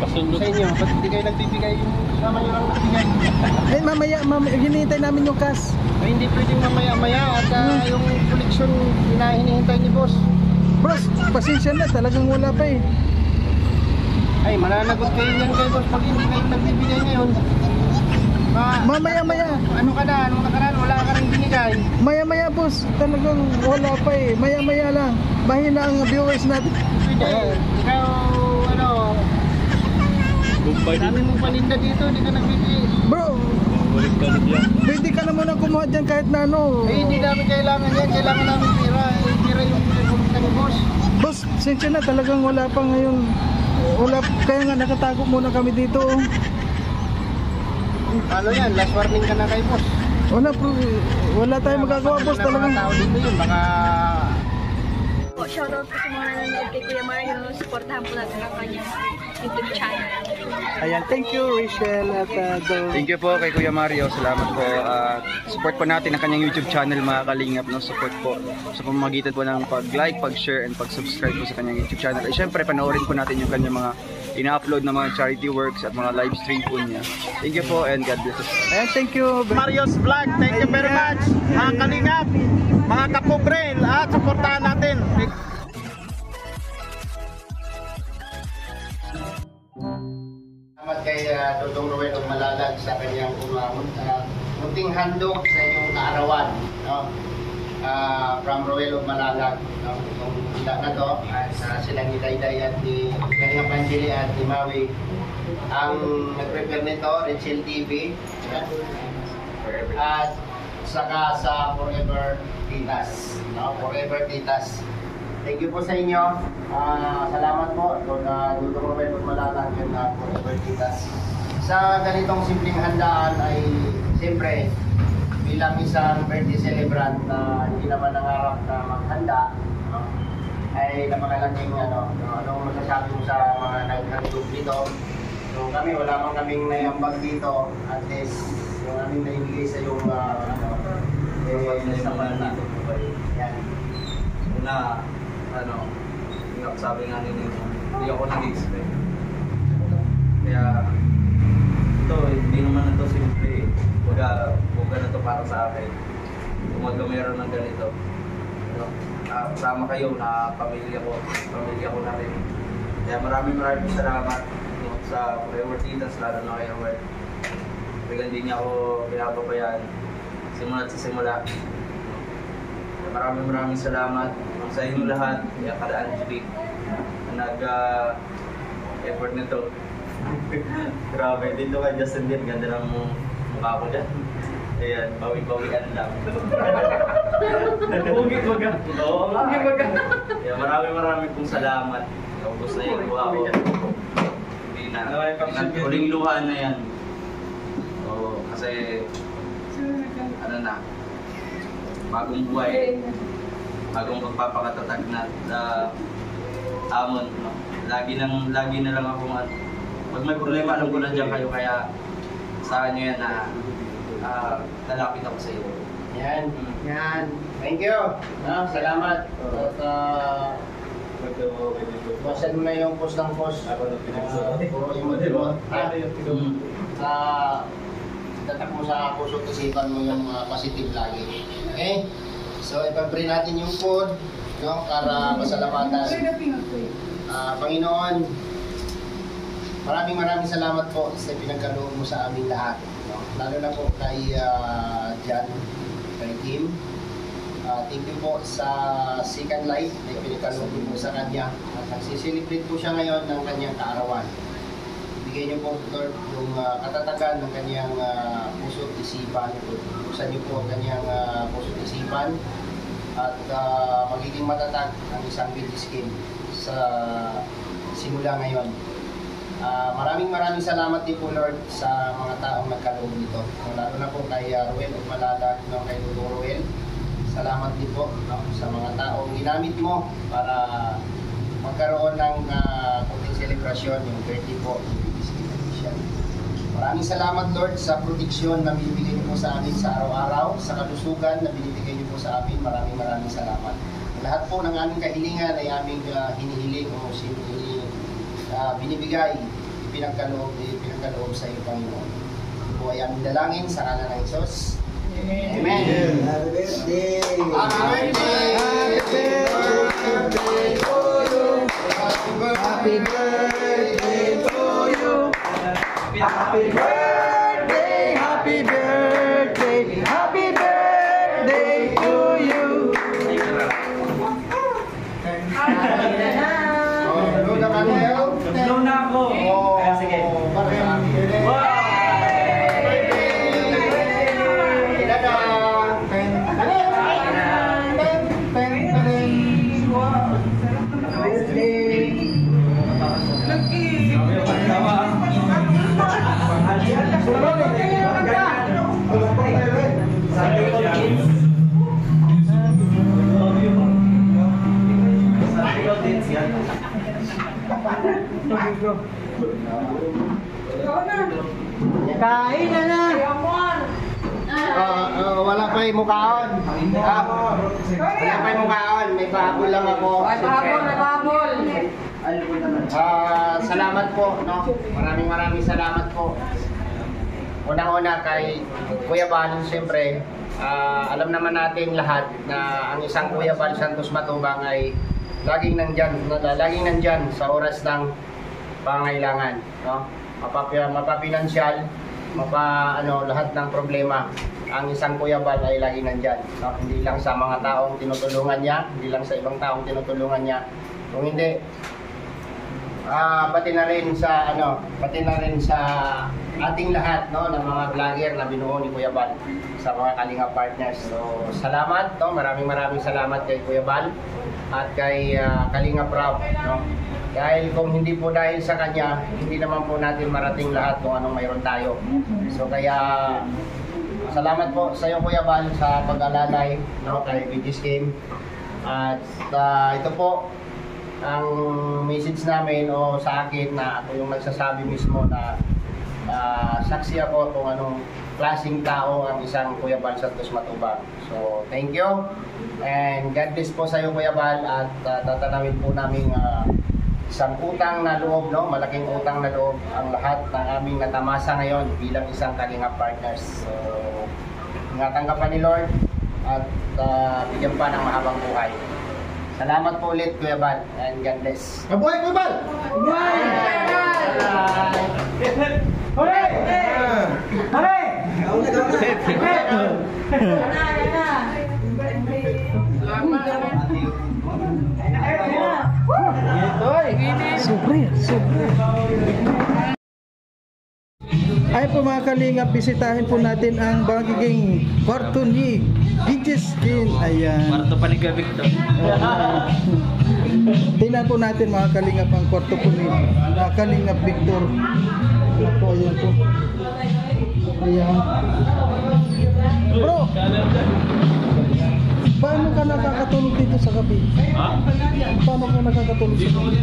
Pasunod. Sa inyo, ba't hindi kayo nagbibigay? Sama nyo lang nagbigay. Eh mamaya, hinihintay namin yung cash. Ay, hindi pwedeng mamaya-maya at yung koleksyon hinihintay ni boss. Boss, pasensya na, talagang wala pa eh. Ay, mananagot kayo yan kay boss pag hindi kayo nagbibigay ngayon. Mamaya-maya. Ano ka na? Anong nakaraan? Wala ka rin binigay. Maya-maya boss, talagang wala pa eh. Maya-maya lang. Mahina ang viewers natin. Pwede. Ikaw, ano, dami mong paninda dito, hindi ka nagbibigay. Bro, pwede ka na muna kumuha dyan kahit na ano. Eh, hindi namin kailangan yan. Kailangan namin pira. Eh, pira yung pinagpunta ni boss. Boss, pasensya na, talagang wala pa ngayon. Wala, kaya nga nakatago muna kami dito. Ano yan? Last warning ka na kay boss. Wala bro, wala tayong magagawa boss talagang. Mga tao dito yun, baka... Shoutout po sa mga nanonood kay Kuya Mario. Supportahan po natin ang kanyang YouTube channel. Ayan, thank you Rachel at Thank you po kay Kuya Mario. Salamat po. Support po natin ang kanyang YouTube channel, mga kalingap. No? Support po sa pamamagitan po ng pag-like, pag-share, and pag-subscribe po sa kanyang YouTube channel. At syempre, panoorin po natin yung kanyang mga ina-upload na mga charity works at mga live stream po niya. Thank you po and God bless us. Ayan, thank you. Mario's Vlog, thank you very much. Mga kalingap, mga kapobrel, at supportahan natin. Salamat kay Dodong Ruel ng Malalag sa kanyang munting handog sa inyong kaarawan. No? From Ruel of Malalag, no? Itong hila na to, sa silang Idayday at ni Kalingap Angeli at ni Maui. Ang nag-prepare nito, Rachel TV. At saka sa Forever Titas. No? Forever Titas. Thank you po sa inyo. Salamat po. Dudong Ruel of Malalag yun na Forever Titas. Sa ganitong simpleng handaan ay siyempre bilang isang birthday celebrant na hindi naman nangarap na maghanda, no? Ay napakalaking anong masasabi mo sa mga nag-handog dito. So kami, wala man kaming naiambag dito, at least yung aming naibigay sa yung naman na. Yan. Una, sabi nga nila, hindi ako nag-expect. Kaya, ito, hindi naman ito simple eh. Huwag ganito para sa akin. Kung meron ng ganito. Kasama kayo na pamilya ko na rin. Kaya maraming salamat sa Forever Titas, lalo na kay Robert. Kaya hindi niya ako pinapabayaan simula sa simula. Maraming salamat sa inyo lahat. Kaya kada Angelique na nag-effort nito. Grabe, dito kay Justin din, ganda ng mukha ko dyan. Ayan, bawi-bawian lang. Bugit baga. Oo nga. Bugit baga. Kaya maraming pong salamat. Kaubos na yung luha ko. Hindi na. Huling luha na yan. Oo, kasi ano na, bagong buhay. Bagong pagpapakatatag na amon. No? Lagi na lang ako pag may problema, alam ko na dyan kayo, kaya sa nyo yan na lalapit ako sa iyo. Yan. Thank you. Salamat. At wasan mo na yung post ng post. Puro emote. Tatak mo sa puso at isipan mo yung positive lagi. Okay? So, ipag-pray natin yung food, no, para masalamatan. Panginoon, maraming salamat po sa pinagkaloob mo sa aming lahat. No? Lalo na po kay Jan, kay Kim. Thank you po sa Second Life na pinagkaloob mo sa kanya. At nagsiselebrate po siya ngayon ng kanyang kaarawan. Bigyan niyo po, Lord, yung katatagan ng kanyang puso at isipan. Buksan niyo po ang kanyang puso at isipan. At magiging matatag ang isang beauty skin sa simula ngayon. Maraming salamat din po, Lord, sa mga taong nagkaloob nito. Lalo na po kay Ruel at Malalag, kay Dudong Ruel. Salamat din po, no, sa mga taong ginamit mo para magkaroon ng kunting selebrasyon, yung birthday po, yung Skin Edition. Maraming salamat, Lord, sa proteksyon na binibigay niyo po sa amin sa araw-araw, sa kalusugan na binibigay niyo po sa amin. Maraming salamat. Lahat po ng aming kahilingan ay aming hinihiling o binibigay ipinagkaloob sa iyo, Panginoon. Po ay aming dalangin sa ngalan ng Hesus. Amen. Happy birthday! Happy birthday to you. Happy birthday to you! Happy birthday! Happy birthday! Happy birthday to you! Blow na candle. Blow na ako. Kaya sige. Kain na na! Wala pa yung mukhaon. Wala pa yung mukhaon. May pahabol lang ako. Salamat po. No? Maraming salamat po. Unang-una kay Kuya Bal, siyempre, alam naman natin lahat na ang isang Kuya Bal Santos Matubang ay laging nandyan sa oras ng pangailangan. No? Mapapinansyal, lahat ng problema. Ang isang Kuya Bal ay laging nandyan. No? Hindi lang sa mga taong tinutulungan niya, hindi lang sa ibang taong tinutulungan niya. Kung hindi, pati na rin sa ating lahat, no, ng mga vlogger na binuo ni Kuya Bal sa mga Kalinga partners. So, salamat, no, maraming salamat kay Kuya Bal at kay Kalinga Prab, no. Dahil kung hindi po dahil sa kanya, hindi naman po natin marating lahat kung anong mayroon tayo. So kaya salamat po sa iyo, Kuya Bal, sa pag-alalay, no, kay BG's Game. At ito po ang message namin o sa akin na ako yung nagsasabi mismo na saksi ako kung anong klaseng tao ang isang Kuya Bal Santos Matubang. So, thank you and God bless po sa iyo, Kuya Bal, at tatanawin po namin isang utang na loob, no? Malaking utang na loob ang lahat ng aming natamasa ngayon bilang isang Kalinga partners. So, ingatan ka pa ni Lord at bigyan pa ng mahabang buhay. Salamat po ulit, Kuya Bal, and God bless. Mabuhay, Kuya Bal! Mabuhay! Hooray! Hooray! Sobre. Ay po mga kalingap, bisitahin po natin ang magiging kwarto ni BG's Game. Ayan. Kwarto pa ni Kuya Victor. Tingnan po natin mga kalingap ang kwarto po ni Kalingap Victor. Ito, ayan po. Ayan. Bro! Paano ka nakakatulog dito sa gabi? Ha? Paano ka nakakatulog sa gabi?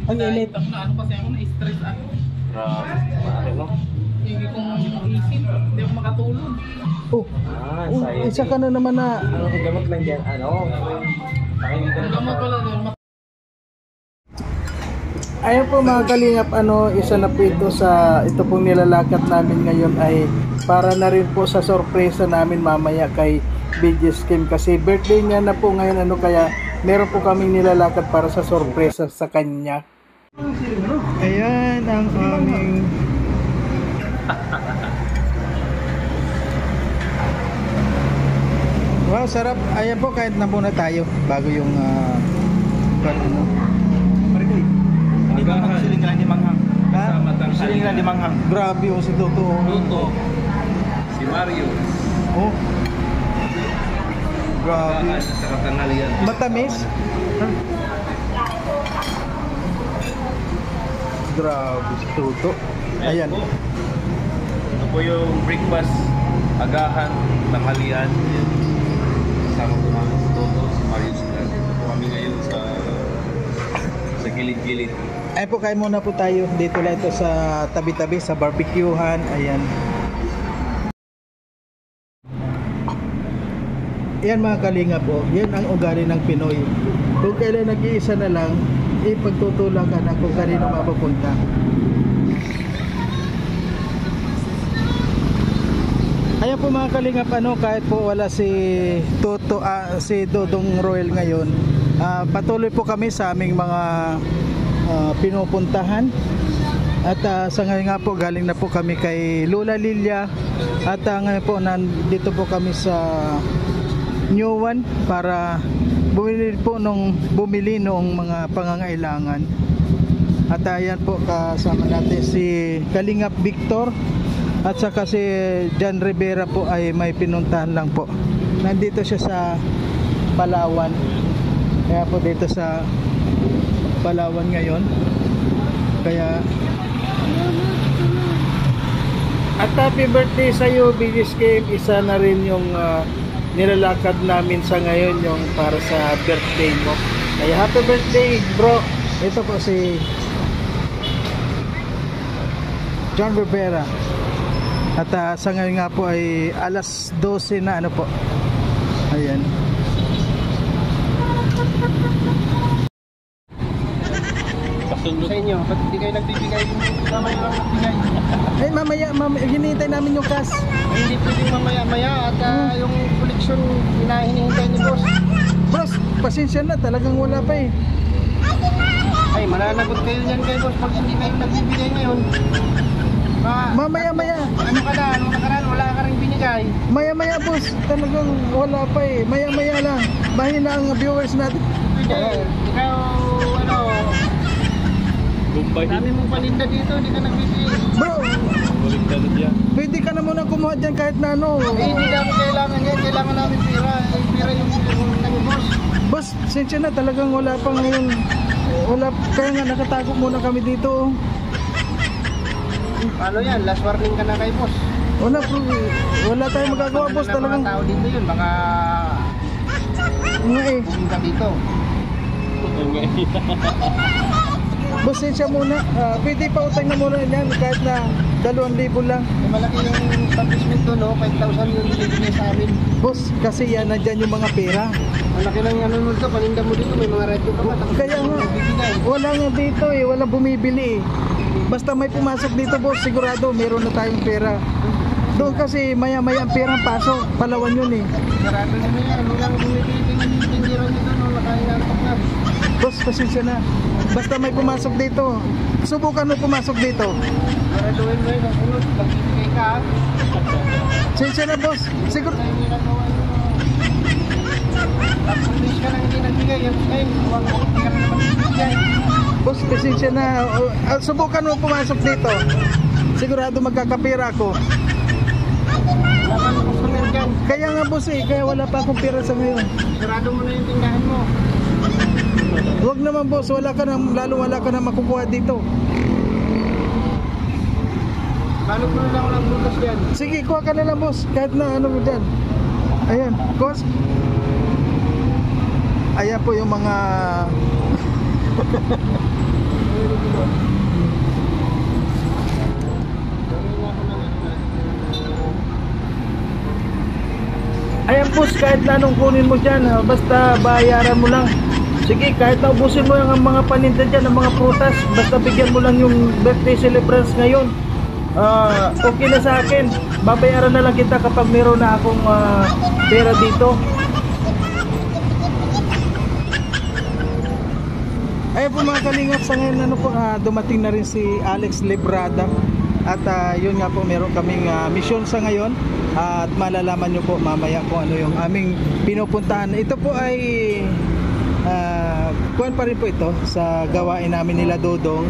Ang init. Ano kasi ako na-stress ako. Grabe, no? Hindi kong isip, hindi ako makatulog. Isa ka na naman na. Gamot lang dyan, Ang gamot wala doon. Ayun po mga kalingap, isa na po ito pong nilalakad namin ngayon ay para na rin po sa sorpresa namin mamaya kay BG's Game kasi birthday niya na po ngayon, kaya meron po kaming nilalakad para sa sorpresa sa kanya. Ayan ang aming wow, sarap. Ayan po, kahit na muna tayo bago yung Siling lang di manghang. Ha? Siling lang di manghang. Grabe yung si Toto. Luto. Si Mario. Oh. Grabe. Sa katanghalian. Matamis? Grabe si Toto. Ayan. Ito po yung breakfast, agahan, tanghalian. Yan. Kasama po namin si Toto, si Marius Vlog. Ito po kami ngayon sa gilid-gilid. Ay po, kain muna po tayo. Dito lang ito sa tabi-tabi, sa barbecuehan. Ayan. Yan mga kalinga po, yan ang ugali ng Pinoy. Kung kailan nag-iisa na lang, ipagtutulakan na kung kanino mapupunta. Ayan po mga kalingap, kahit po wala si si Dodong Roel ngayon, patuloy po kami sa aming mga pinupuntahan. At sa ngayon nga po, galing na po kami kay Lola Lilia. At ngayon po, nandito po kami sa New One para bumili noong mga pangangailangan. At ayan po, kasama natin si Kalingap Victor at saka si John Rivera po ay may pinuntahan lang po. Nandito siya sa Palawan. Kaya po dito sa Palawan ngayon. Kaya at happy birthday sa iyo, BG's Game. Isa na rin yung nilalakad namin sa ngayon, yung para sa birthday mo. Kaya happy birthday bro. Ito po si John Rivera. At sa ngayon nga po ay alas 12 na po. Ayan. Sa inyo, ba't hindi kayo nagbibigay? Mamaya lang nagbigay. Ay mamaya, hinihintay namin yung cash. Ay, hindi pwedeng mamaya at yung koleksyon hinihintay ni boss. Boss, pasensya na, talagang wala pa eh. Ay, mananagot kayo niyan kay boss pag hindi kayo nagbibigay ngayon. Maya. Ano ka na? Anong nakaraan? Wala ka rin binigay. Maya boss, talagang wala pa eh. Maya lang. Mahina ang viewers natin. Pwede. Ikaw, dami mong paninda dito, hindi ka nagbibigay. Bro, pwede ka na muna kumuha dyan kahit na ano. Hindi namin kailangan yan. Kailangan namin pera. Pera yung naging boss. Boss, sensya na, talagang wala pa ngayon. Wala, kaya nga nakatago muna kami dito. Ano yan? Last warning ka na kay boss. Wala tayong magagawa boss, talagang. Mga tao dito yun, baka Nga eh. pumunta dito. Boss, sensya muna. Pwede pa utang na muna yan kahit na 2,000 lang. Malaki yung establishment doon, no? 5,000 yung bibigay sa amin. Boss, kasi yan, nandyan yung mga pera. Malaki lang yung ano nito, paninda mo dito, may mga radyo ka pa. Kaya nga, wala nga dito eh, wala bumibili eh. Basta may pumasok dito boss, sigurado meron na tayong pera. Doon kasi maya-maya ang perang pasok, Palawan yun eh. Sigurado naman yan, hanggang bumibili ng tindiran dito, no? Nakahinantok na. Boss, pasensya na. Basta may pumasok dito. Subukan mo pumasok dito. Siguraduhin mo yun, kasunod, magbibigay ka. Pasensya na boss, siguro. Tayo ginagawa yun, no? Tapos hindi ka nang hindi nagbigay, yung time, huwag mo, hindi ka naman nagbigay. Boss, pasensya na. Subukan mo pumasok dito. Sigurado magkakapira ako. Wala ka ng customer dyan. Kaya nga boss eh, kaya wala pa akong pera sa ngayon. Sigurado mo na yung tindahan mo. Huwag naman boss, wala ka na makukuha dito. Balot mo na lang ako ng butas dyan. Sige, kuha ka na lang boss, kahit na ano mo dyan. Ayan, boss. Ayan po yung mga ayan boss, kahit na anong kunin mo dyan, basta bayaran mo lang. Sige, kahit na ubusin mo yung mga paninda dyan, ng mga prutas, basta bigyan mo lang yung birthday celebrants ngayon. Okay na sa akin. Babayaran na lang kita kapag meron na akong pera dito. Ayun po mga kalingap, sa ngayon dumating na rin si Alex Librada. At yun nga po, meron kaming mission sa ngayon. At malalaman nyo po mamaya kung ano yung aming pinupuntahan. Ito po ay kuwan pa rin po ito sa gawain namin nila Dodong.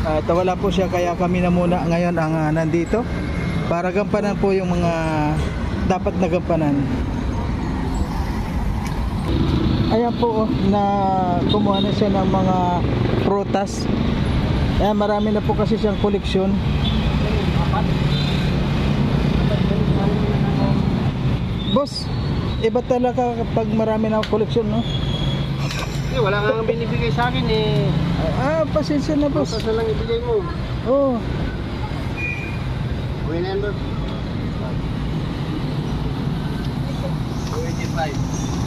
At wala po siya, kaya kami na muna ngayon ang nandito para gampanan po yung mga dapat na gampanan. Ayan po, na kumuha na siya ng mga prutas. Ayan, marami na po kasi siyang koleksyon. Boss, iba talaga kapag marami na koleksyon, no? Wala nga binibigay sa akin eh. Pasensya na, boss. Tapos na lang ibigay mo. Oh, Uwi na yan, bro. 285.